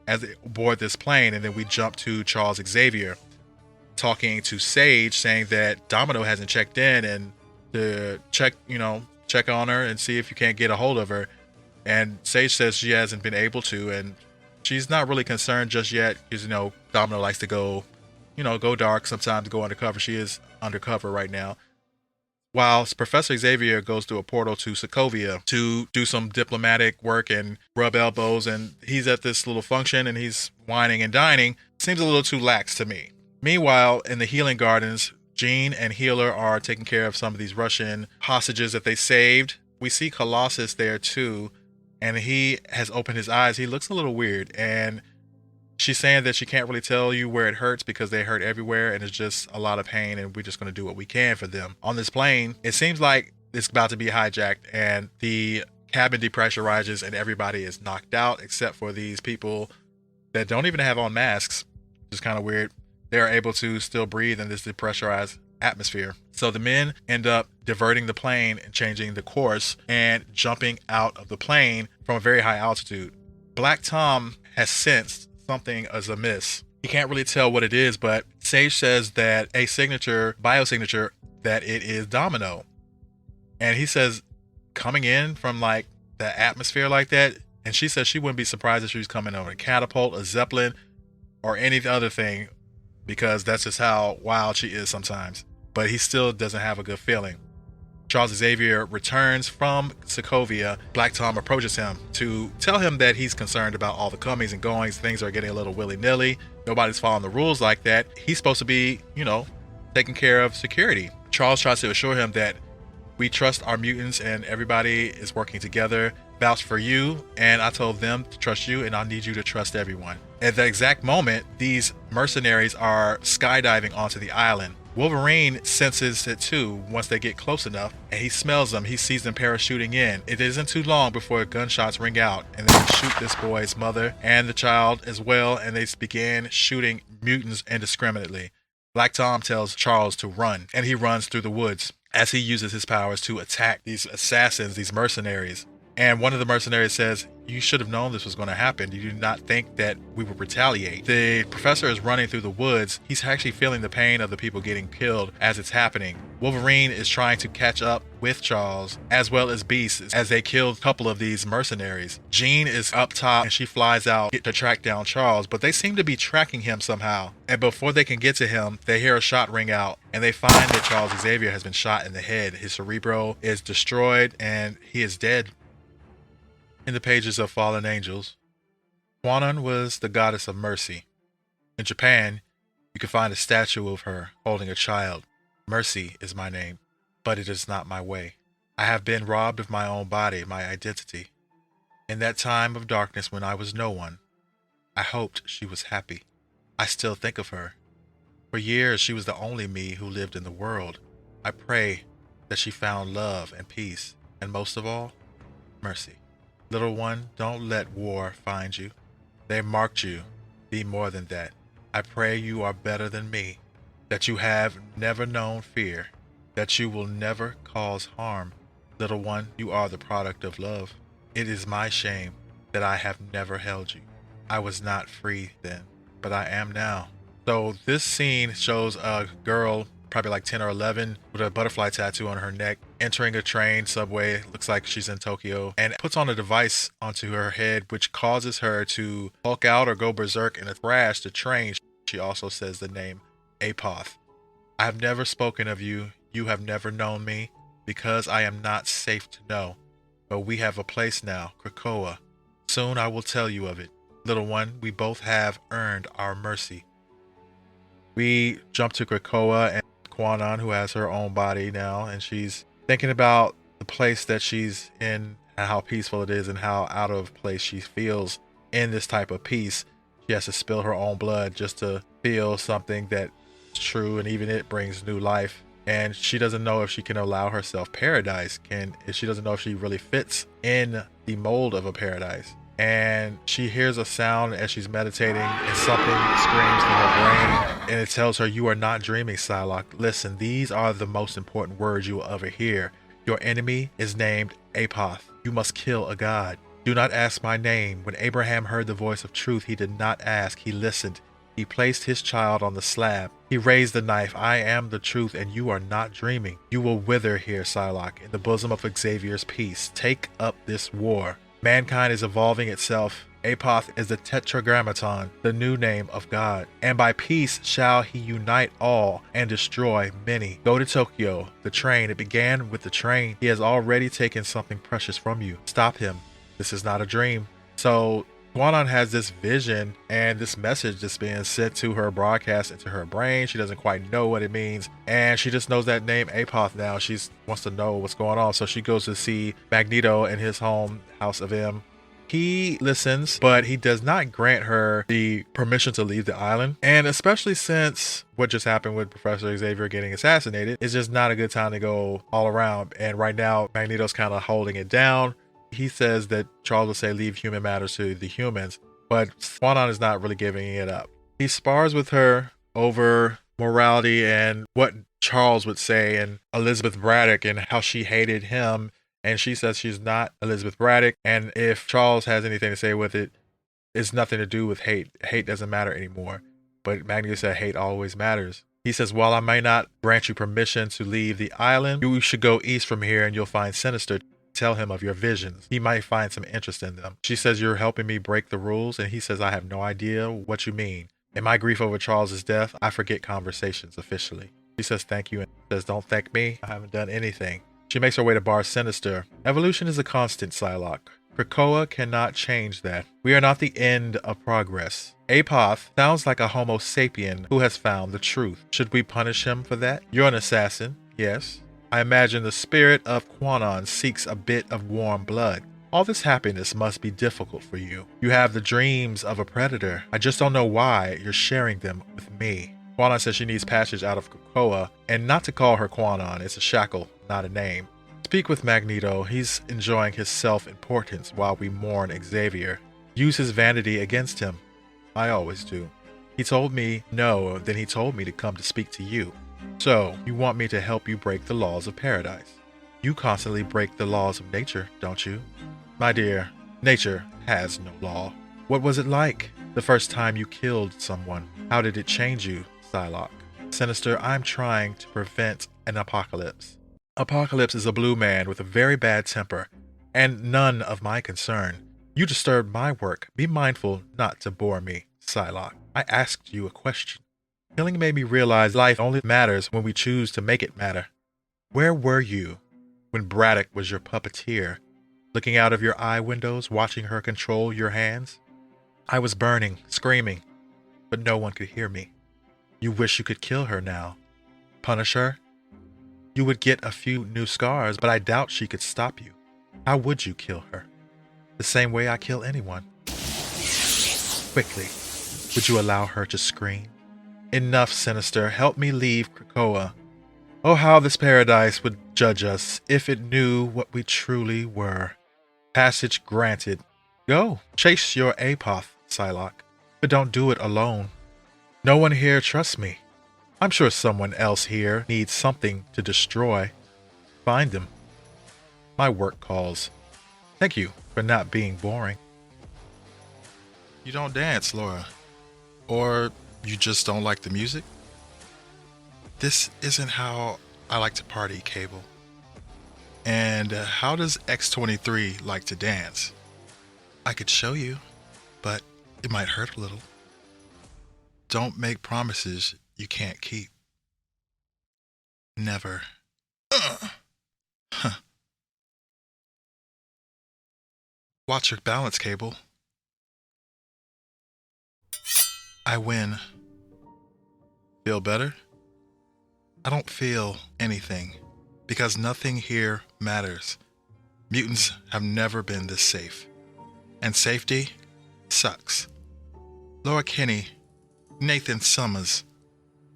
as they board this plane, and then we jump to Charles Xavier talking to Sage, saying that Domino hasn't checked in and to check on her and see if you can't get a hold of her. And Sage says she hasn't been able to, and she's not really concerned just yet because Domino likes to go dark sometimes, go undercover. She is undercover right now. While Professor Xavier goes through a portal to Sokovia to do some diplomatic work and rub elbows, and he's at this little function and he's whining and dining. Seems a little too lax to me. Meanwhile, in the healing gardens, Jean and Healer are taking care of some of these Russian hostages that they saved. We see Colossus there too, and he has opened his eyes. He looks a little weird, and she's saying that she can't really tell you where it hurts because they hurt everywhere and it's just a lot of pain, and we're just going to do what we can for them. On this plane, it seems like it's about to be hijacked and the cabin depressurizes and everybody is knocked out except for these people that don't even have on masks, which is kind of weird. They're able to still breathe in this depressurized atmosphere. So the men end up diverting the plane and changing the course and jumping out of the plane from a very high altitude. Black Tom has sensed something is amiss. He can't really tell what it is, but Sage says that a biosignature, that it is Domino. And he says coming in from like the atmosphere like that, and she says she wouldn't be surprised if she was coming over a catapult, a zeppelin, or any other thing, because that's just how wild she is sometimes. But he still doesn't have a good feeling. Charles Xavier returns from Sokovia. Black Tom approaches him to tell him that he's concerned about all the comings and goings. Things are getting a little willy-nilly. Nobody's following the rules like that. He's supposed to be, taking care of security. Charles tries to assure him that we trust our mutants and everybody is working together. Vouch for you, and I told them to trust you, and I need you to trust everyone. At the exact moment, these mercenaries are skydiving onto the island. Wolverine senses it too once they get close enough, and he smells them. He sees them parachuting in. It isn't too long before gunshots ring out, and they shoot this boy's mother and the child as well, and they begin shooting mutants indiscriminately. Black Tom tells Charles to run, and he runs through the woods as he uses his powers to attack these assassins, these mercenaries. And one of the mercenaries says, "You should have known this was going to happen. You did not think that we would retaliate." The professor is running through the woods. He's actually feeling the pain of the people getting killed as it's happening. Wolverine is trying to catch up with Charles, as well as Beast, as they killed a couple of these mercenaries. Jean is up top and she flies out to track down Charles, but they seem to be tracking him somehow. And before they can get to him, they hear a shot ring out, and they find that Charles Xavier has been shot in the head. His cerebro is destroyed and he is dead. In the pages of Fallen Angels, Kwannon was the goddess of mercy. In Japan, you can find a statue of her holding a child. Mercy is my name, but it is not my way. I have been robbed of my own body, my identity. In that time of darkness when I was no one, I hoped she was happy. I still think of her. For years, she was the only me who lived in the world. I pray that she found love and peace, and most of all, mercy. Little one, don't let war find you. They marked you. Be more than that. I pray you are better than me, that you have never known fear, that you will never cause harm. Little one, you are the product of love. It is my shame that I have never held you. I was not free then, but I am now. So this scene shows a girl, probably like 10 or 11, with a butterfly tattoo on her neck, entering a train, subway, looks like she's in Tokyo, and puts on a device onto her head, which causes her to hulk out or go berserk in a crash the train. She also says the name Apoth. I have never spoken of you. You have never known me, because I am not safe to know. But we have a place now, Krakoa. Soon I will tell you of it. Little one, we both have earned our mercy. We jump to Krakoa and Kwanon, who has her own body now, and she's thinking about the place that she's in and how peaceful it is and how out of place she feels in this type of peace. She has to spill her own blood just to feel something that's true, and even it brings new life. And she doesn't know if she can allow herself paradise. She doesn't know if she really fits in the mold of a paradise. And she hears a sound as she's meditating, and something screams in her brain, and it tells her, you are not dreaming, Psylocke. Listen, these are the most important words you will ever hear. Your enemy is named Apoth. You must kill a god. Do not ask my name. When Abraham heard the voice of truth, he did not ask, he listened. He placed his child on the slab. He raised the knife. I am the truth, and you are not dreaming. You will wither here, Psylocke, in the bosom of Xavier's peace. Take up this war. Mankind is evolving itself. Apoth is the Tetragrammaton, the new name of God. And by peace shall he unite all and destroy many. Go to Tokyo. The train. It began with the train. He has already taken something precious from you. Stop him. This is not a dream. So Kwanon has this vision and this message that's being sent to her, broadcast into her brain. She doesn't quite know what it means, and she just knows that name Apoth now. She wants to know what's going on, so she goes to see Magneto in his home, House of M. He listens, but he does not grant her the permission to leave the island. And especially since what just happened with Professor Xavier getting assassinated, it's just not a good time to go all around. And right now, Magneto's kind of holding it down. He says that Charles will say leave human matters to the humans, but Kwanon is not really giving it up. He spars with her over morality and what Charles would say, and Elizabeth Braddock and how she hated him, and she says she's not Elizabeth Braddock, and if Charles has anything to say with it, it's nothing to do with hate. Hate doesn't matter anymore. But Magneto said hate always matters. He says, while I may not grant you permission to leave the island, you should go east from here and you'll find Sinister. Tell him of your visions. He might find some interest in them. She says, you're helping me break the rules, and he says, I have no idea what you mean. In my grief over Charles's death, I forget conversations officially. She says, thank you, and says, don't thank me. I haven't done anything. She makes her way to Bar Sinister. Evolution is a constant, Psylocke. Krakoa cannot change that. We are not the end of progress. Apoth sounds like a Homo sapien who has found the truth. Should we punish him for that? You're an assassin, yes. I imagine the spirit of Kwanon seeks a bit of warm blood. All this happiness must be difficult for you. You have the dreams of a predator. I just don't know why you're sharing them with me. Kwanon says she needs passage out of Krakoa, and not to call her Kwanon. It's a shackle, not a name. Speak with Magneto. He's enjoying his self-importance while we mourn Xavier. Use his vanity against him. I always do. He told me no, then he told me to come to speak to you. So, you want me to help you break the laws of paradise. You constantly break the laws of nature, don't you? My dear, nature has no law. What was it like the first time you killed someone? How did it change you, Psylocke? Sinister, I'm trying to prevent an apocalypse. Apocalypse is a blue man with a very bad temper, and none of my concern. You disturbed my work. Be mindful not to bore me, Psylocke. I asked you a question. Killing made me realize life only matters when we choose to make it matter. Where were you when Braddock was your puppeteer, looking out of your eye windows, watching her control your hands? I was burning, screaming, but no one could hear me. You wish you could kill her now. Punish her? You would get a few new scars, but I doubt she could stop you. How would you kill her? The same way I kill anyone. Quickly, would you allow her to scream? Enough, Sinister. Help me leave Krakoa. Oh, how this paradise would judge us if it knew what we truly were. Passage granted. Go, chase your Apoth, Psylocke, but don't do it alone. No one here trusts me. I'm sure someone else here needs something to destroy. Find them. My work calls. Thank you. for not being boring. You don't dance, Laura. Or you just don't like the music? This isn't how I like to party, Cable. And how does X23 like to dance? I could show you, but it might hurt a little. Don't make promises you can't keep. Never. Huh. Watch your balance, Cable. I win. Feel better? I don't feel anything, because nothing here matters. Mutants have never been this safe. And safety sucks. Laura Kinney, Nathan Summers.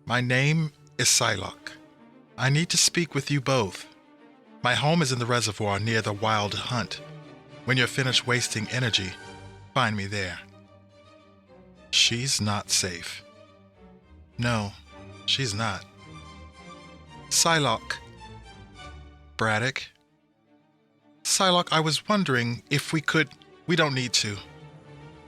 My name is Psylocke. I need to speak with you both. My home is in the reservoir near the Wild Hunt. When you're finished wasting energy, find me there. She's not safe. No, she's not. Psylocke. Braddock. Psylocke, I was wondering if we could... We don't need to.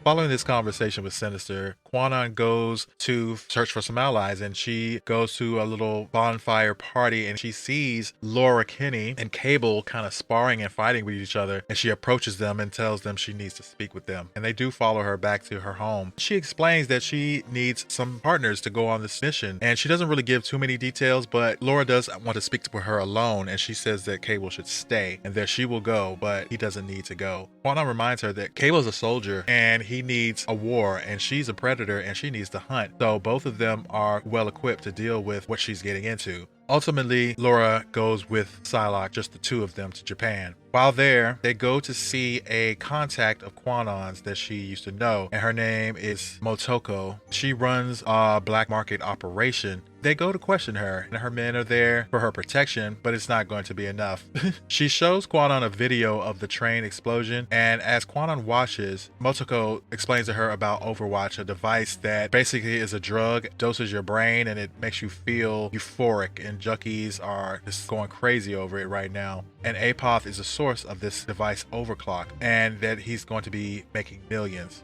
Following this conversation with Sinister, Quanon goes to search for some allies, and she goes to a little bonfire party, and she sees Laura Kinney and Cable kind of sparring and fighting with each other, and she approaches them and tells them she needs to speak with them, and they do follow her back to her home. She explains that she needs some partners to go on this mission, and she doesn't really give too many details, but Laura does want to speak to her alone, and she says that Cable should stay and that she will go, but he doesn't need to go. Quanon reminds her that Cable is a soldier and he needs a war, and she's a predator and she needs to hunt. So both of them are well equipped to deal with what she's getting into. Ultimately, Laura goes with Psylocke, just the two of them, to Japan. While there, they go to see a contact of Quanon's that she used to know, and her name is Motoko. She runs a black market operation. They go to question her, and her men are there for her protection, but it's not going to be enough. She shows Quanon a video of the train explosion, and as Quanon watches, Motoko explains to her about Overwatch, a device that basically is a drug, doses your brain, and it makes you feel euphoric, and junkies are just going crazy over it right now. And Apoth is a source of this device, Overclock, and that he's going to be making millions.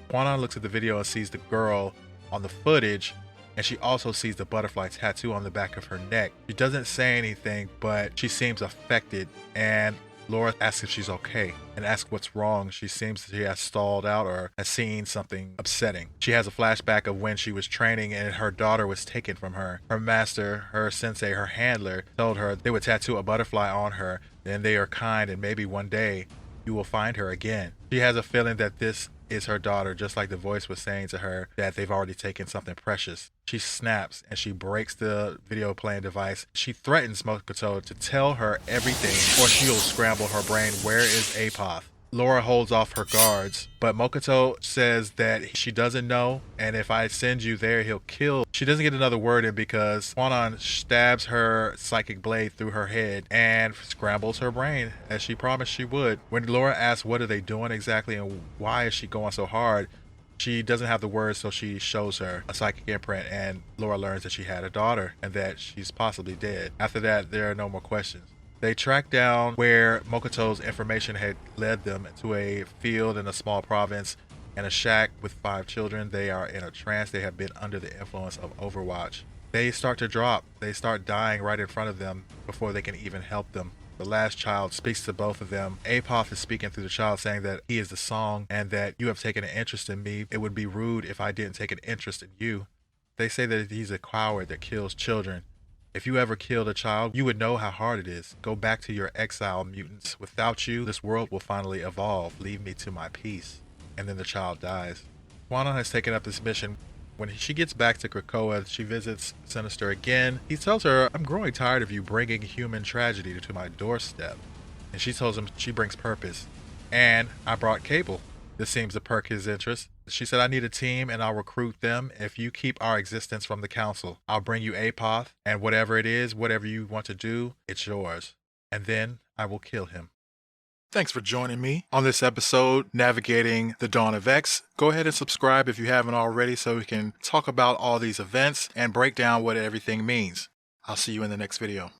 Quanon looks at the video and sees the girl on the footage, and she also sees the butterfly tattoo on the back of her neck. She doesn't say anything, but she seems affected, and Laura asks if she's okay and asks what's wrong. She seems she has stalled out or has seen something upsetting. She has a flashback of when she was training and her daughter was taken from her. Her master, her sensei, her handler told her they would tattoo a butterfly on her, and they are kind, and maybe one day you will find her again. She has a feeling that this is her daughter, just like the voice was saying to her that they've already taken something precious. She snaps and she breaks the video playing device. She threatens Mokoto to tell her everything or she'll scramble her brain. Where is Apoth? Laura holds off her guards, but Mokoto says that she doesn't know, and if I send you there, he'll kill. She doesn't get another word in because Quanon stabs her psychic blade through her head and scrambles her brain, as she promised she would. When Laura asks what are they doing exactly and why is she going so hard, she doesn't have the words, so she shows her a psychic imprint, and Laura learns that she had a daughter and that she's possibly dead. After that, there are no more questions. They track down where Mokoto's information had led them to a field in a small province and a shack with 5 children. They are in a trance. They have been under the influence of Overwatch. They start to drop. They start dying right in front of them before they can even help them. The last child speaks to both of them. Apoth is speaking through the child, saying that he is the song and that you have taken an interest in me. It would be rude if I didn't take an interest in you. They say that he's a coward that kills children. If you ever killed a child, you would know how hard it is. Go back to your exile, mutants. Without you, this world will finally evolve. Leave me to my peace. And then the child dies. Quanon has taken up this mission. When she gets back to Krakoa, she visits Sinister again. He tells her, I'm growing tired of you bringing human tragedy to my doorstep. And she tells him she brings purpose. And I brought Cable. This seems to perk his interest. She said, I need a team and I'll recruit them if you keep our existence from the council. I'll bring you Apoth, and whatever it is, whatever you want to do, it's yours. And then I will kill him. Thanks for joining me on this episode, Navigating the Dawn of X. Go ahead and subscribe if you haven't already so we can talk about all these events and break down what everything means. I'll see you in the next video.